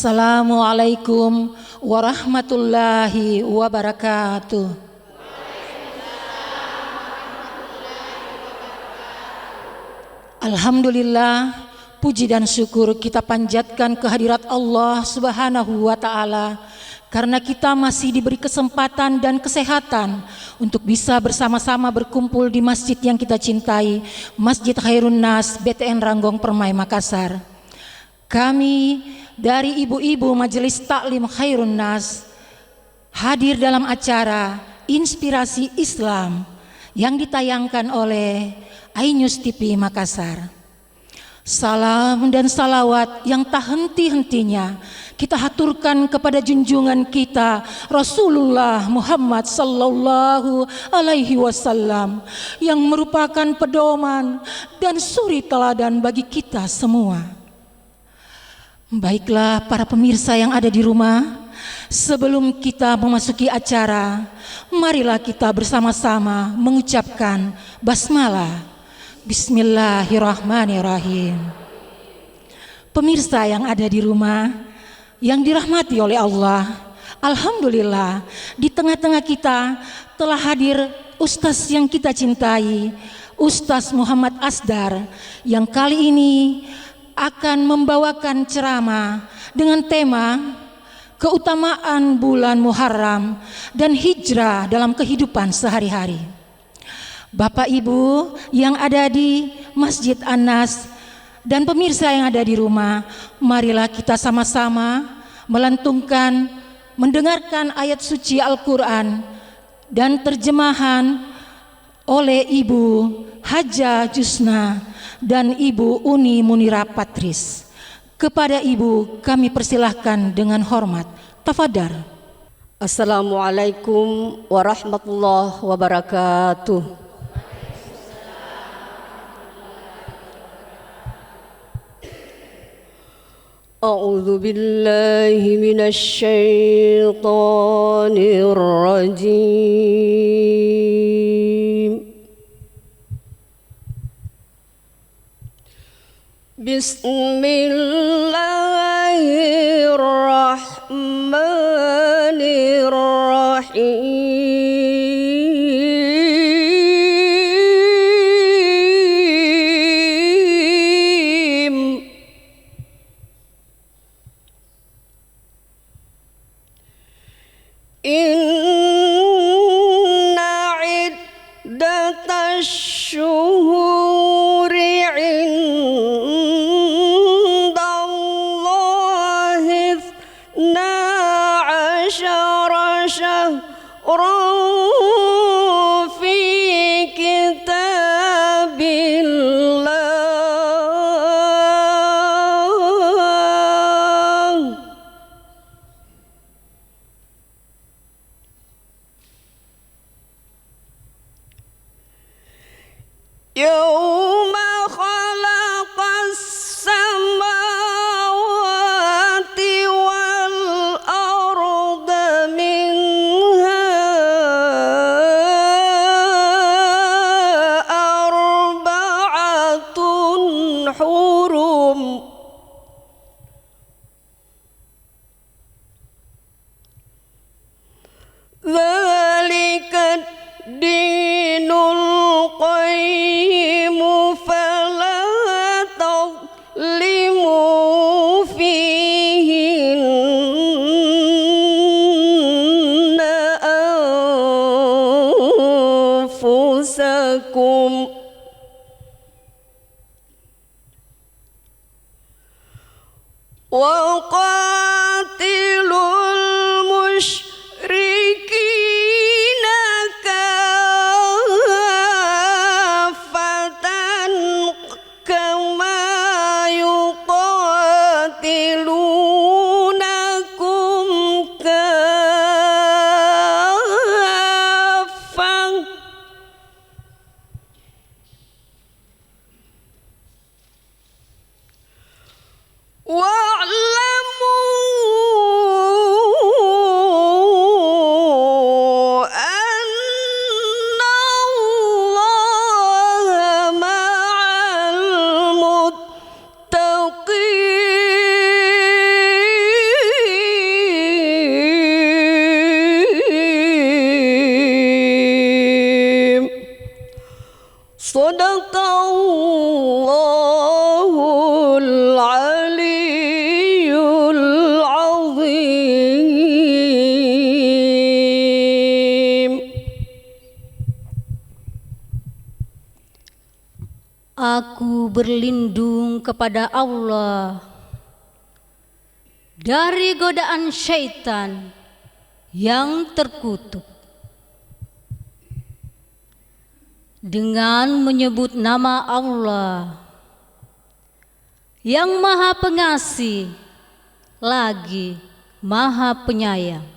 Assalamualaikum warahmatullahi wabarakatuh. Alhamdulillah, puji dan syukur kita panjatkan kehadirat Allah Subhanahu wa Ta'ala, karena kita masih diberi kesempatan dan kesehatan untuk bisa bersama-sama berkumpul di masjid yang kita cintai, Masjid Khairun Nas BTN Ranggong Permai Makassar. Kami dari ibu-ibu Majelis Taklim Khairun Nas hadir dalam acara Inspirasi Islam yang ditayangkan oleh iNews TV Makassar. Salam dan salawat yang tak henti-hentinya kita haturkan kepada junjungan kita Rasulullah Muhammad sallallahu alaihi wasallam yang merupakan pedoman dan suri teladan bagi kita semua. Baiklah para pemirsa yang ada di rumah, sebelum kita memasuki acara, marilah kita bersama-sama mengucapkan basmalah. Bismillahirrahmanirrahim. Pemirsa yang ada di rumah, yang dirahmati oleh Allah, alhamdulillah di tengah-tengah kita telah hadir Ustaz yang kita cintai, Ustaz Muhammad Asdar, yang kali ini akan membawakan ceramah dengan tema keutamaan bulan Muharram dan hijrah dalam kehidupan sehari-hari. Bapak Ibu yang ada di Masjid An-Nas dan pemirsa yang ada di rumah, marilah kita sama-sama melantunkan, mendengarkan ayat suci Al-Quran dan terjemahan oleh Ibu Haja Jusna dan Ibu Uni Munira Patris. Kepada Ibu kami persilahkan dengan hormat. Tafadhal. Assalamualaikum warahmatullahi wabarakatuh. A'udzu billahi minasy syaithanir rajim. Bismillahirrahmanirrahim. Inna iddatash syuhuri indallahi ithna asyara syahran fi kitabillah Yawma khalaqas samawati wal arda minha arba'atun hurum Dzalika dinul qayyim Aku berlindung kepada Allah dari godaan syaitan yang terkutuk. Dengan menyebut nama Allah yang Maha Pengasih lagi Maha Penyayang.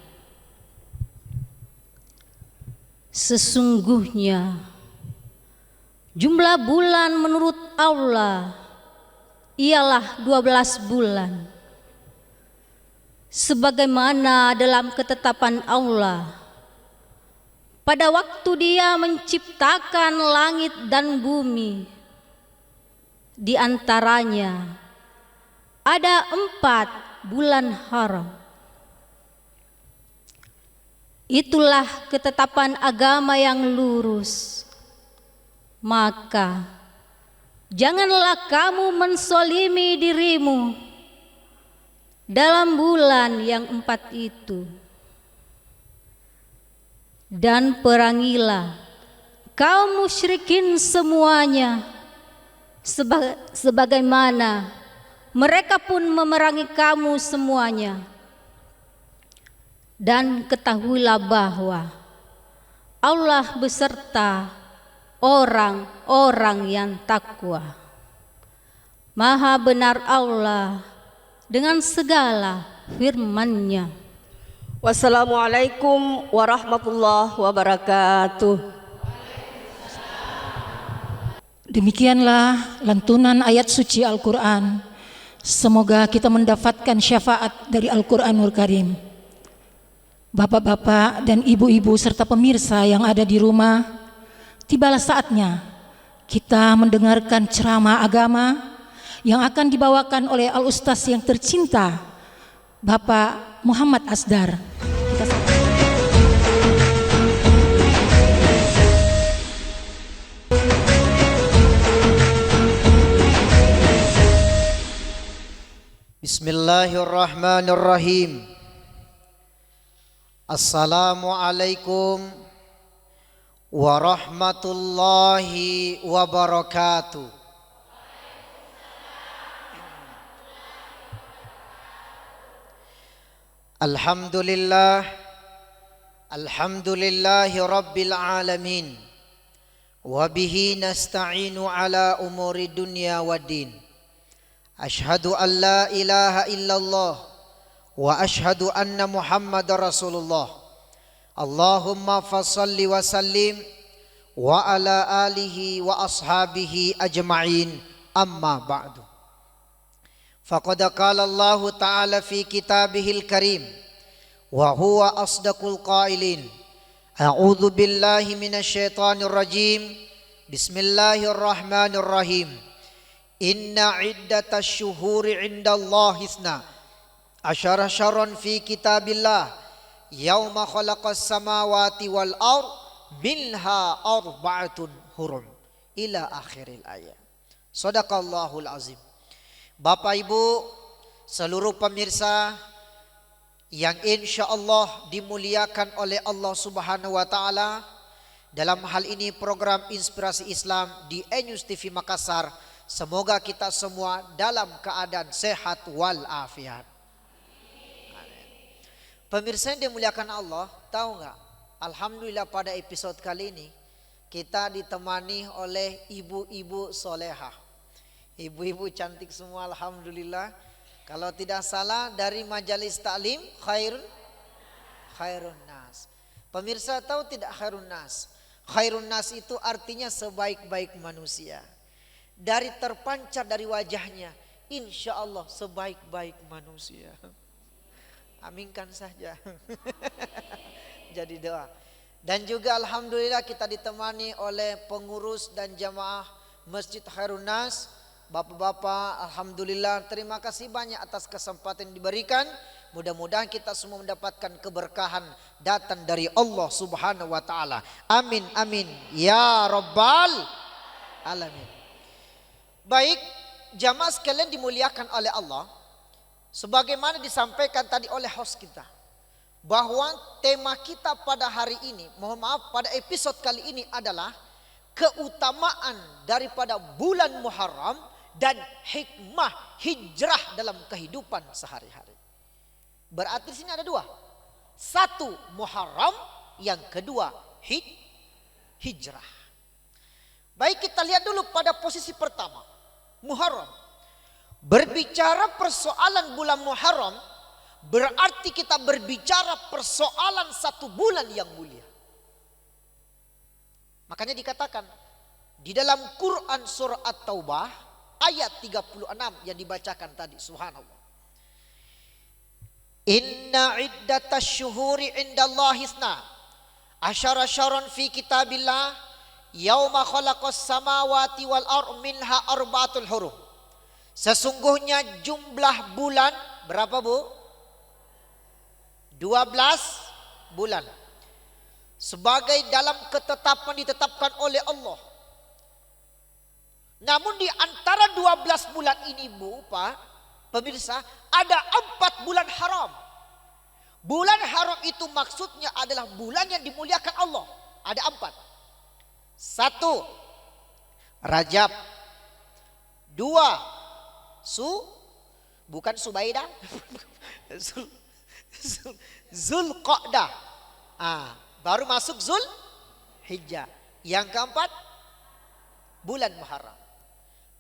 Sesungguhnya jumlah bulan menurut Allah ialah 12 bulan, sebagaimana dalam ketetapan Allah pada waktu Dia menciptakan langit dan bumi. Di antaranya ada 4 bulan haram. Itulah ketetapan agama yang lurus. Maka janganlah kamu mensolimi dirimu dalam bulan yang 4 itu. Dan perangilah kaum musyrikin semuanya sebagaimana mereka pun memerangi kamu semuanya. Dan ketahuilah bahwa Allah beserta orang-orang yang takwa. Maha benar Allah dengan segala firman-Nya. Wassalamualaikum warahmatullahi wabarakatuh. Demikianlah lantunan ayat suci Al-Quran. Semoga kita mendapatkan syafaat dari Al-Quranul Karim. Bapak-bapak dan ibu-ibu serta pemirsa yang ada di rumah, tibalah saatnya kita mendengarkan ceramah agama yang akan dibawakan oleh Al-Ustaz yang tercinta, Bapak Muhammad Asdar. Bismillahirrahmanirrahim. Assalamualaikum warahmatullahi wabarakatuh. Alhamdulillah, alhamdulillahi rabbil alamin. Wabihi nasta'inu ala umuri dunya waddin. Ashhadu an la ilaha illallah wa ashhadu anna Muhammadar Rasulullah. Allahumma fassalli wa sallim wa ala alihi wa ashabihi ajma'in, amma ba'du. Faqad qala Allah ta'ala fi kitabihil karim wa huwa asdaqul qailin. A'udzu billahi minasy syaithanir rajim. Bismillahirrahmanirrahim. Inna iddatasy syuhuri 'indallahi isna asyara syahran fi kitabillah yauma khalaqas samawati wal ard minha arba'atun hurum ila akhiril ayat. Shadaqallahul azim. Bapak Ibu, seluruh pemirsa yang insyaallah dimuliakan oleh Allah Subhanahu wa taala, dalam hal ini program Inspirasi Islam di News TV Makassar, semoga kita semua dalam keadaan sehat wal afiat. Pemirsa yang dimuliakan Allah, tahu nggak? Alhamdulillah pada episode kali ini kita ditemani oleh ibu-ibu solehah. Ibu-ibu cantik semua, alhamdulillah. Kalau tidak salah dari majelis taklim khairun nas. Pemirsa tahu tidak khairun nas? Khairun nas itu artinya sebaik-baik manusia. Dari terpancar dari wajahnya, insya Allah sebaik-baik manusia. Aminkan saja. Jadi doa. Dan juga alhamdulillah kita ditemani oleh pengurus dan jamaah Masjid Khairun Nas. Bapak-bapak, alhamdulillah terima kasih banyak atas kesempatan yang diberikan. Mudah-mudahan kita semua mendapatkan keberkahan datang dari Allah Subhanahu wa taala. Amin amin ya rabbal alamin. Baik, jamaah sekalian dimuliakan oleh Allah. Sebagaimana disampaikan tadi oleh host kita, bahwa tema kita pada hari ini, mohon maaf pada episode kali ini adalah keutamaan daripada bulan Muharram dan hikmah hijrah dalam kehidupan sehari-hari. Berarti di sini ada dua. Satu Muharram, yang kedua hijrah. Baik, kita lihat dulu pada posisi pertama, Muharram. Berbicara persoalan bulan Muharram berarti kita berbicara persoalan satu bulan yang mulia. Makanya dikatakan di dalam Quran surah At-Taubah ayat 36 yang dibacakan tadi, subhanallah. Inna iddatasy syuhuri indallahi isna asyara syahran fi kitabillah yauma khalaqas samawati wal ardh minha arba'atul hurum. Sesungguhnya jumlah bulan berapa, Bu? 12 bulan. Sebagai dalam ketetapan ditetapkan oleh Allah. Namun di antara 12 bulan ini, Bu, Pak, pemirsa, ada 4 bulan haram. Bulan haram itu maksudnya adalah bulan yang dimuliakan Allah. Ada 4. 1. Rajab. 2. Bukan Subaidah. Zulqa'dah. Baru masuk Zulhijjah. Yang keempat bulan Muharram.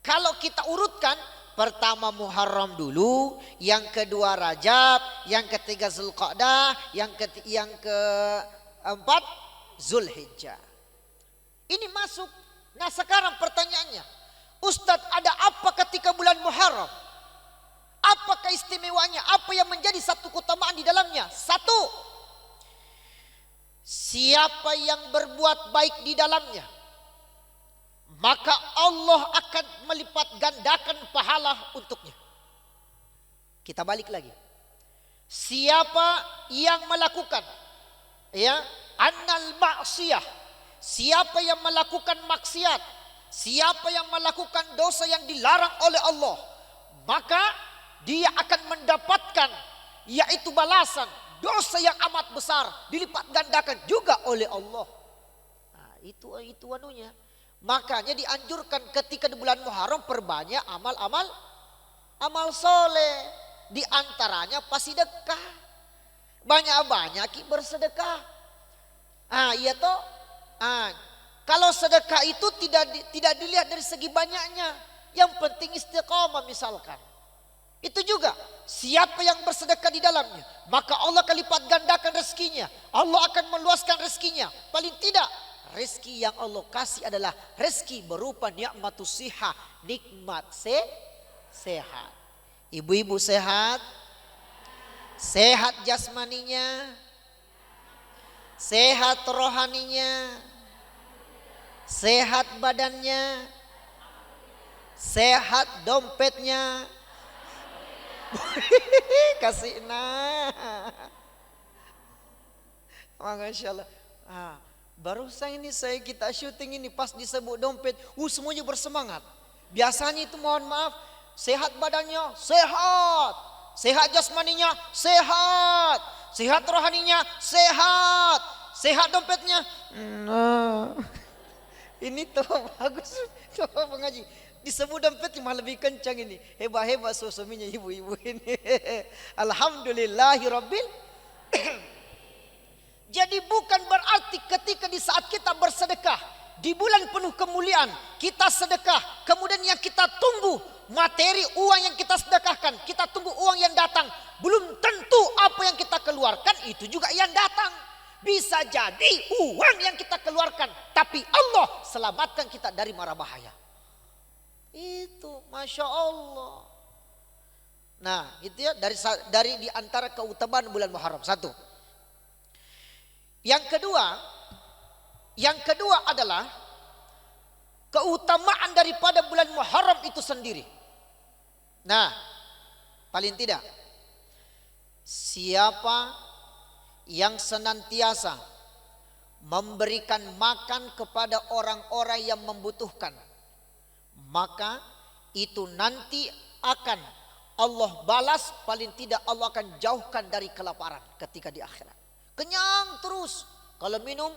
Kalau kita urutkan, pertama Muharram dulu, yang kedua Rajab, yang ketiga Zulqa'dah, yang keempat Zulhijjah. Ini masuk. Nah, sekarang pertanyaannya, Ustadz, ada apa ketika bulan Muharram? Apa keistimewanya? Apa yang menjadi satu keutamaan di dalamnya? 1. Siapa yang berbuat baik di dalamnya, maka Allah akan melipat gandakan pahala untuknya. Kita balik lagi. Siapa yang melakukan annal ma'siyah, siapa yang melakukan maksiat, siapa yang melakukan dosa yang dilarang oleh Allah, maka dia akan mendapatkan yaitu balasan dosa yang amat besar, dilipat gandakan juga oleh Allah. Nah, itu anunya. Makanya dianjurkan ketika di bulan Muharram perbanyak amal soleh. Di antaranya pasti sedekah. Banyak-banyak bersedekah. Iya toh. Kalau sedekah itu tidak dilihat dari segi banyaknya. Yang penting istiqamah misalkan. Itu juga siapa yang bersedekah di dalamnya, maka Allah akan lipat gandakan rezekinya. Allah akan meluaskan rezekinya. Paling tidak rezeki yang Allah kasih adalah rezeki berupa nikmatus siha, nikmat sehat. Ibu-ibu sehat? Sehat jasmaninya, sehat rohaninya, sehat badannya, sehat dompetnya. Kasih Masya Allah. Barusan ini kita syuting ini pas disebut dompet, semuanya bersemangat. Biasanya itu mohon maaf, sehat badannya sehat, sehat jasmaninya sehat, sehat rohaninya sehat, sehat dompetnya. Ini tuh bagus tuh pengaji. Disebut dompet malah lebih kencang ini. Hebat-hebat suaminya ibu-ibu ini. Alhamdulillahirabbil. Jadi bukan berarti ketika di saat kita bersedekah di bulan penuh kemuliaan, kita sedekah, kemudian yang kita tunggu materi uang yang kita sedekahkan, kita tunggu uang yang datang, belum tentu apa yang kita keluarkan itu juga yang datang. Bisa jadi uang yang kita keluarkan, tapi Allah selamatkan kita dari mara bahaya. Itu Masya Allah. Nah itu ya dari di antara keutamaan bulan Muharram. 1. Yang kedua adalah keutamaan daripada bulan Muharram itu sendiri. Nah paling tidak, siapa yang senantiasa memberikan makan kepada orang-orang yang membutuhkan, maka itu nanti akan Allah balas, paling tidak Allah akan jauhkan dari kelaparan ketika di akhirat. Kenyang terus. Kalau minum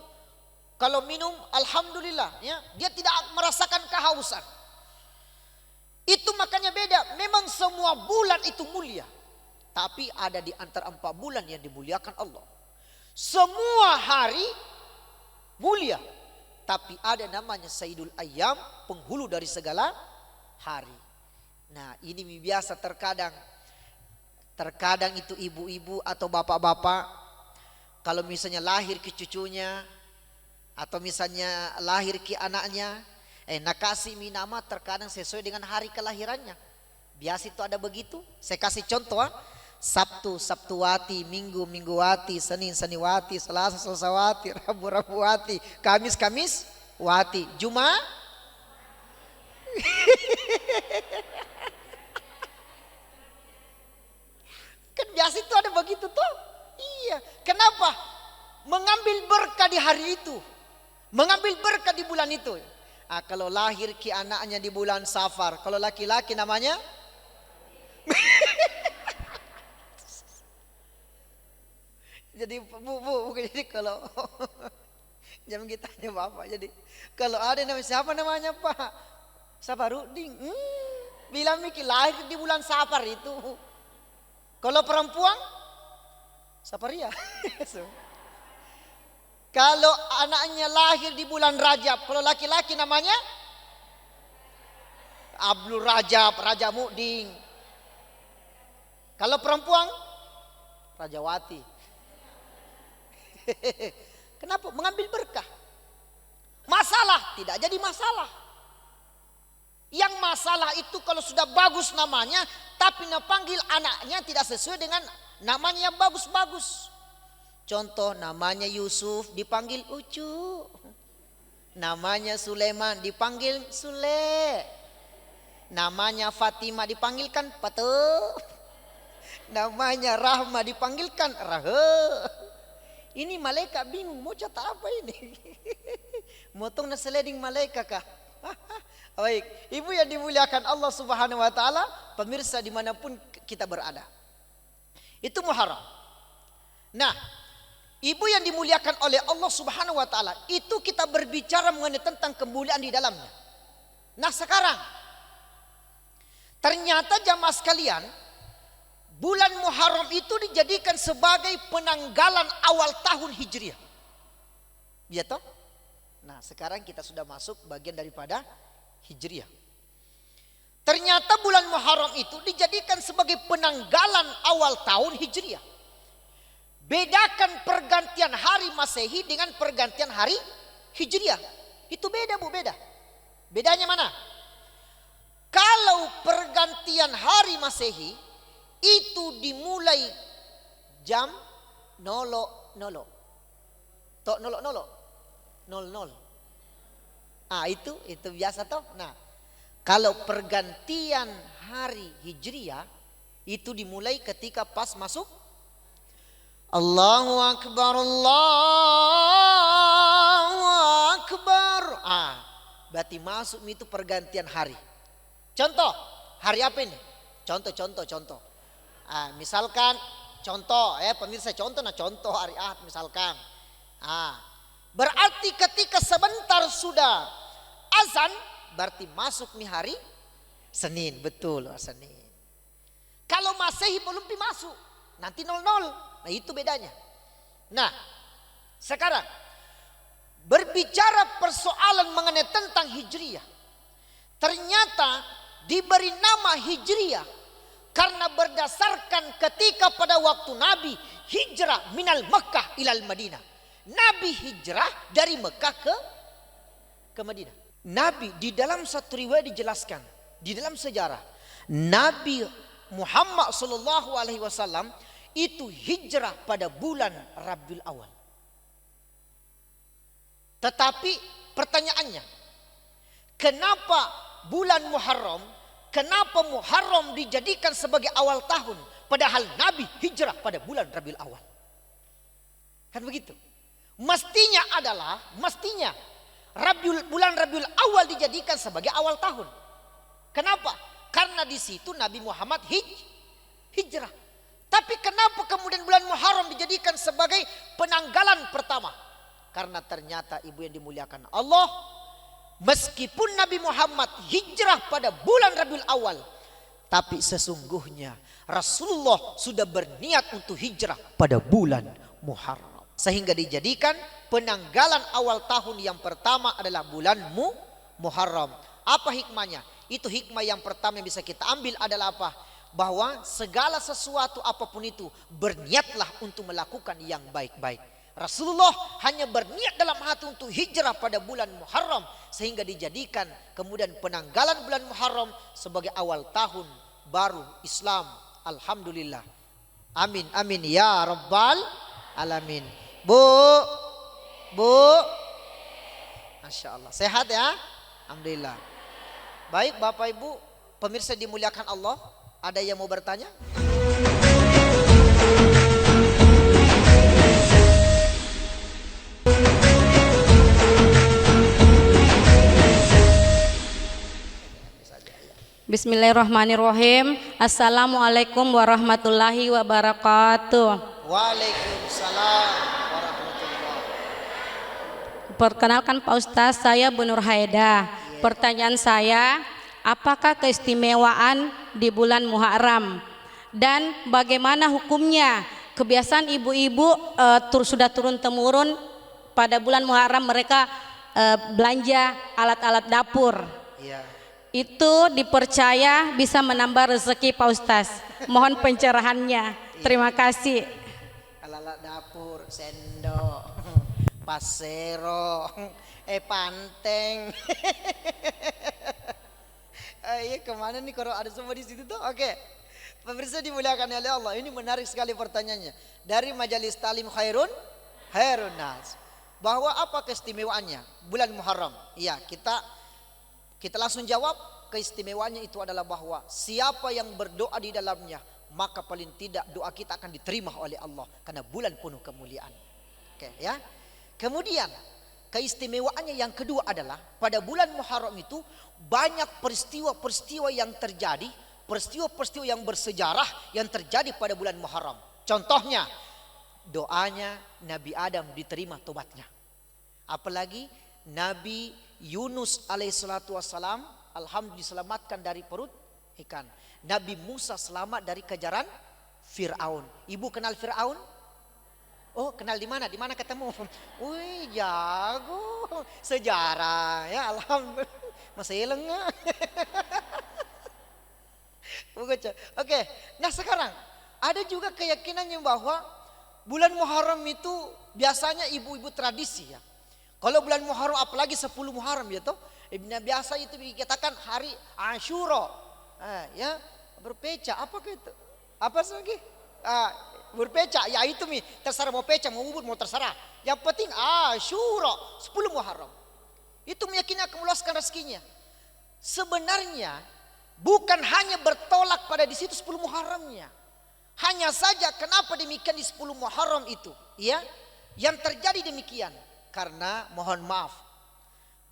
Kalau minum alhamdulillah ya, dia tidak merasakan kehausan. Itu makanya beda. Memang semua bulan itu mulia. Tapi ada di antara 4 bulan yang dimuliakan Allah. Semua hari mulia. Tapi ada namanya Sayyidul Ayyam, penghulu dari segala hari. Nah ini biasa terkadang itu ibu-ibu atau bapak-bapak, kalau misalnya lahir ke cucunya, atau misalnya lahir ke anaknya, nak kasih nama terkadang sesuai dengan hari kelahirannya. Biasa itu ada begitu. Saya kasih contoh, Sabtu Sabtuwati, Minggu Mingguwati, Senin Seniwati, Selasa Selasawati, Rabu Rabuwati, Kamis Kamiswati, Jumat kan biasa itu ada begitu tuh. Iya. Kenapa? Mengambil berkah di hari itu, mengambil berkah di bulan itu. Kalau lahir ki anaknya di bulan Safar, kalau laki-laki namanya jadi bu, jadi kalau jangan kita tanya bapak. Jadi kalau ada namanya siapa namanya Pak Safarudin, bilang Miki lahir di bulan Safar itu. Kalau perempuan Safaria. Kalau anaknya lahir di bulan Rajab, kalau laki-laki namanya Abdul Rajab, Raja Muding. Kalau perempuan Rajawati. Kenapa? Mengambil berkah. Masalah tidak jadi masalah. Yang masalah itu kalau sudah bagus namanya, tapi panggil anaknya tidak sesuai dengan namanya yang bagus-bagus. Contoh namanya Yusuf dipanggil Ucu. Namanya Sulaiman dipanggil Sule. Namanya Fatimah dipanggilkan Patu. Namanya Rahma dipanggilkan Rahe. Ini malaikat bingung mau cerita apa ini. Motong na seleding malaikat kah? Baik, ibu yang dimuliakan Allah Subhanahu wa taala, pemirsa dimanapun kita berada. Itu Muharram. Nah, ibu yang dimuliakan oleh Allah Subhanahu wa taala, itu kita berbicara mengenai tentang kemuliaan di dalamnya. Nah, sekarang ternyata jamaah sekalian, bulan Muharram itu dijadikan sebagai penanggalan awal tahun Hijriah. Ya toh? Nah, sekarang kita sudah masuk bagian daripada Hijriah. Ternyata bulan Muharram itu dijadikan sebagai penanggalan awal tahun Hijriah. Bedakan pergantian hari Masehi dengan pergantian hari Hijriah. Itu beda Bu, beda. Bedanya mana? Kalau pergantian hari Masehi itu dimulai jam 00. Tok 00. Itu biasa toh. Nah, kalau pergantian hari Hijriah itu dimulai ketika pas masuk Allahu Akbar, Allahu Akbar. Berarti masuk itu pergantian hari. Contoh, hari apa ini? Contoh. Misalkan contoh, pemirsa contoh hari Ahad misalkan. Berarti ketika sebentar sudah azan, berarti masuk nih hari Senin, betul Senin. Kalau Masehi belum masuk, nanti 00. Nah itu bedanya. Nah sekarang berbicara persoalan mengenai tentang Hijriah. Ternyata diberi nama Hijriah karena berdasarkan ketika pada waktu Nabi hijrah minal Makkah ilal Madinah. Nabi hijrah dari Mekah ke Madinah. Nabi di dalam satu riwayat dijelaskan, di dalam sejarah Nabi Muhammad sallallahu alaihi wasallam itu hijrah pada bulan Rabiul Awal. Tetapi pertanyaannya, kenapa bulan Muharram, kenapa Muharram dijadikan sebagai awal tahun padahal Nabi hijrah pada bulan Rabiul Awal? Kan begitu. Mestinya bulan Rabiul Awal dijadikan sebagai awal tahun. Kenapa? Karena di situ Nabi Muhammad hijrah. Tapi kenapa kemudian bulan Muharram dijadikan sebagai penanggalan pertama? Karena Karena ternyata ibu yang dimuliakan Allah, meskipun Nabi Muhammad hijrah pada bulan Rabiul Awal, tapi sesungguhnya Rasulullah sudah berniat untuk hijrah pada bulan Muharram. Sehingga dijadikan penanggalan awal tahun yang pertama adalah bulan Muharram. Apa hikmahnya? Itu hikmah yang pertama yang bisa kita ambil adalah apa? Bahwa segala sesuatu apapun itu, berniatlah untuk melakukan yang baik-baik. Rasulullah hanya berniat dalam hati untuk hijrah pada bulan Muharram, sehingga dijadikan kemudian penanggalan bulan Muharram sebagai awal tahun baru Islam. Alhamdulillah. Amin amin ya rabbal alamin. Bu, Masya Allah, sehat ya? Alhamdulillah. Baik Bapak Ibu, pemirsa dimuliakan Allah, ada yang mau bertanya? Bismillahirrahmanirrahim. Assalamualaikum warahmatullahi wabarakatuh. Waalaikumsalam warahmatullahi. Perkenalkan Pak Ustaz, saya Bu Nur Haida. Pertanyaan saya, apakah keistimewaan di bulan Muharram dan bagaimana hukumnya? Kebiasaan ibu-ibu sudah turun temurun pada bulan Muharram mereka belanja alat-alat dapur. Iya. Itu dipercaya bisa menambah rezeki Pak Ustaz. Mohon pencerahannya. Terima kasih. Alat dapur, sendok, pasero, panteng. Iya, kemana nih kalau ada semua di situ tuh? Oke. Pemirsa dimuliakan oleh Allah, ini menarik sekali pertanyaannya. Dari Majelis Talim Khairun Nas. Bahwa apa keistimewaannya bulan Muharram? Iya, kita langsung jawab. Keistimewaannya itu adalah bahwa siapa yang berdoa di dalamnya, maka paling tidak doa kita akan diterima oleh Allah, karena bulan penuh kemuliaan. Oke ya. Kemudian keistimewaannya yang kedua adalah pada bulan Muharram itu banyak peristiwa-peristiwa yang terjadi, peristiwa-peristiwa yang bersejarah yang terjadi pada bulan Muharram. Contohnya doanya Nabi Adam diterima tobatnya. Apalagi Nabi Yunus alaihissalatu wassalam, alhamdulillah diselamatkan dari perut ikan. Nabi Musa selamat dari kejaran Fir'aun. Ibu kenal Fir'aun? Oh, kenal di mana? Di mana ketemu? Wih, jago sejarah ya, alhamdulillah. Masih lengah. Oke, nah sekarang ada juga keyakinannya bahwa bulan Muharram itu biasanya ibu-ibu tradisi ya. Kalau bulan Muharram apalagi 10 Muharram ya toh, biasa itu dikatakan hari Asyura. Ya, berpecah apa gitu? Apa lagi? Berpecah ya itu mi, terserah mau pecah mau ubur mau terserah. Yang penting Asyura 10 Muharram. Itu meyakini akan meluaskan rezekinya. Sebenarnya bukan hanya bertolak pada di situ 10 Muharramnya. Hanya saja kenapa demikian di 10 Muharram itu, ya? Yang terjadi demikian karena mohon maaf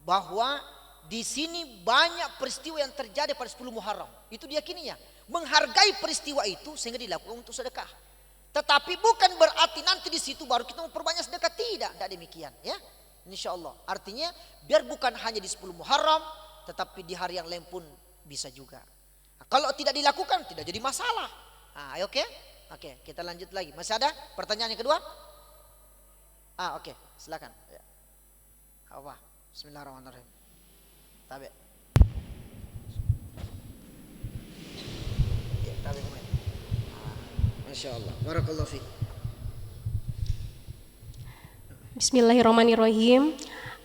bahwa di sini banyak peristiwa yang terjadi pada 10 Muharram. Itu diyakininya. Menghargai peristiwa itu sehingga dilakukan untuk sedekah. Tetapi bukan berarti nanti di situ baru kita memperbanyak sedekah, tidak demikian, ya. Insyaallah. Artinya biar bukan hanya di 10 Muharram, tetapi di hari yang lain pun bisa juga. Nah, kalau tidak dilakukan tidak jadi masalah. Nah, oke. Oke, kita lanjut lagi. Masih ada pertanyaan yang kedua? Oke, silakan. Ya. Apa? Bismillahirrahmanirrahim. Tabe. Ya, tabe kemarin. Masya Allah. Barakallahu fiik. Bismillahirrahmanirrahim.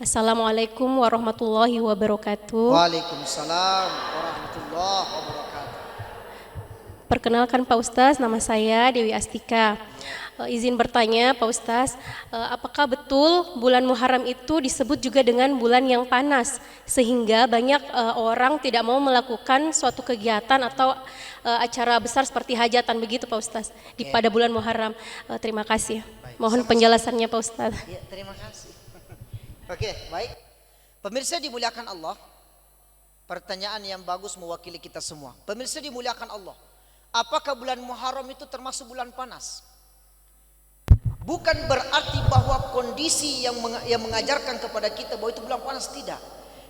Assalamualaikum warahmatullahi wabarakatuh. Waalaikumsalam warahmatullahi wabarakatuh. Perkenalkan Pak Ustaz, nama saya Dewi Astika. Izin bertanya Pak Ustaz, apakah betul bulan Muharram itu disebut juga dengan bulan yang panas sehingga banyak orang tidak mau melakukan suatu kegiatan atau acara besar seperti hajatan begitu Pak Ustaz pada bulan Muharram? Terima kasih. Mohon penjelasannya Pak Ustaz. Ya, terima kasih. Oke, baik. Pemirsa dimuliakan Allah. Pertanyaan yang bagus mewakili kita semua. Pemirsa dimuliakan Allah. Apakah bulan Muharram itu termasuk bulan panas? Bukan berarti bahwa kondisi yang mengajarkan kepada kita bahwa itu bulan panas, tidak.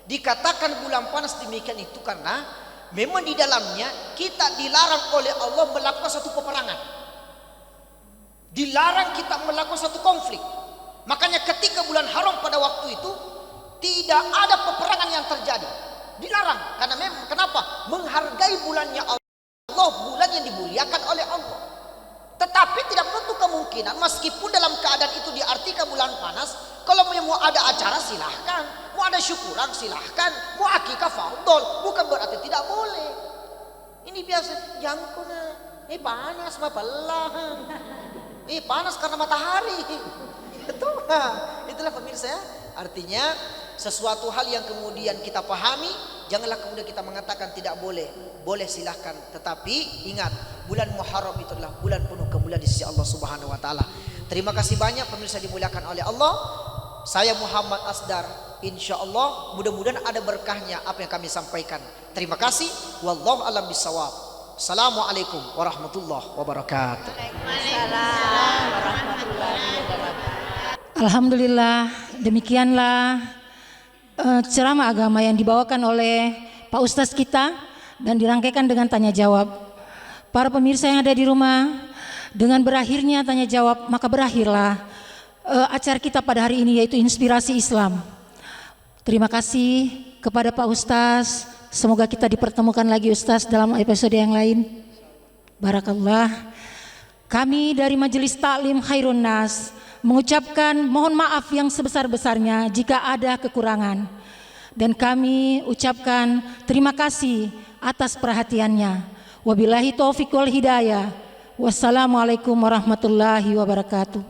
Dikatakan bulan panas demikian itu karena memang di dalamnya kita dilarang oleh Allah melakukan satu peperangan. Dilarang kita melakukan satu konflik. Makanya ketika bulan haram pada waktu itu tidak ada peperangan yang terjadi. Dilarang karena memang kenapa? Menghargai bulannya Allah, bulan yang dimuliakan oleh Allah. Tetapi tidak menutup kemungkinan meskipun dalam keadaan itu diartikan bulan panas, kalau mau ada acara silahkan, mau ada syukuran silahkan, mau akikah fardol, bukan berarti tidak boleh. Ini biasa jangkuna, panas mah belah, panas karena matahari. Itulah pemirsa ya. Artinya sesuatu hal yang kemudian kita pahami, janganlah kemudian kita mengatakan tidak boleh. Boleh silahkan, tetapi ingat, bulan Muharram itu adalah bulan penuh kemuliaan di sisi Allah Subhanahu wa taala. Terima kasih banyak pemirsa dimuliakan oleh Allah. Saya Muhammad Asdar, insya Allah mudah-mudahan ada berkahnya apa yang kami sampaikan. Terima kasih. Wallahu a'lam bishawab. Assalamualaikum warahmatullahi wabarakatuh. Waalaikumsalam warahmatullahi wabarakatuh. Alhamdulillah, demikianlah ceramah agama yang dibawakan oleh Pak Ustadz kita dan dirangkaikan dengan tanya jawab. Para pemirsa yang ada di rumah, dengan berakhirnya tanya jawab maka berakhirlah acara kita pada hari ini, yaitu Inspirasi Islam. Terima kasih kepada Pak Ustadz. Semoga kita dipertemukan lagi Ustadz dalam episode yang lain. Barakallah. Kami dari Majelis Taklim Khairun Nas mengucapkan mohon maaf yang sebesar-besarnya jika ada kekurangan. Dan kami ucapkan terima kasih atas perhatiannya. Wabillahi taufiq wal hidayah. Wassalamualaikum warahmatullahi wabarakatuh.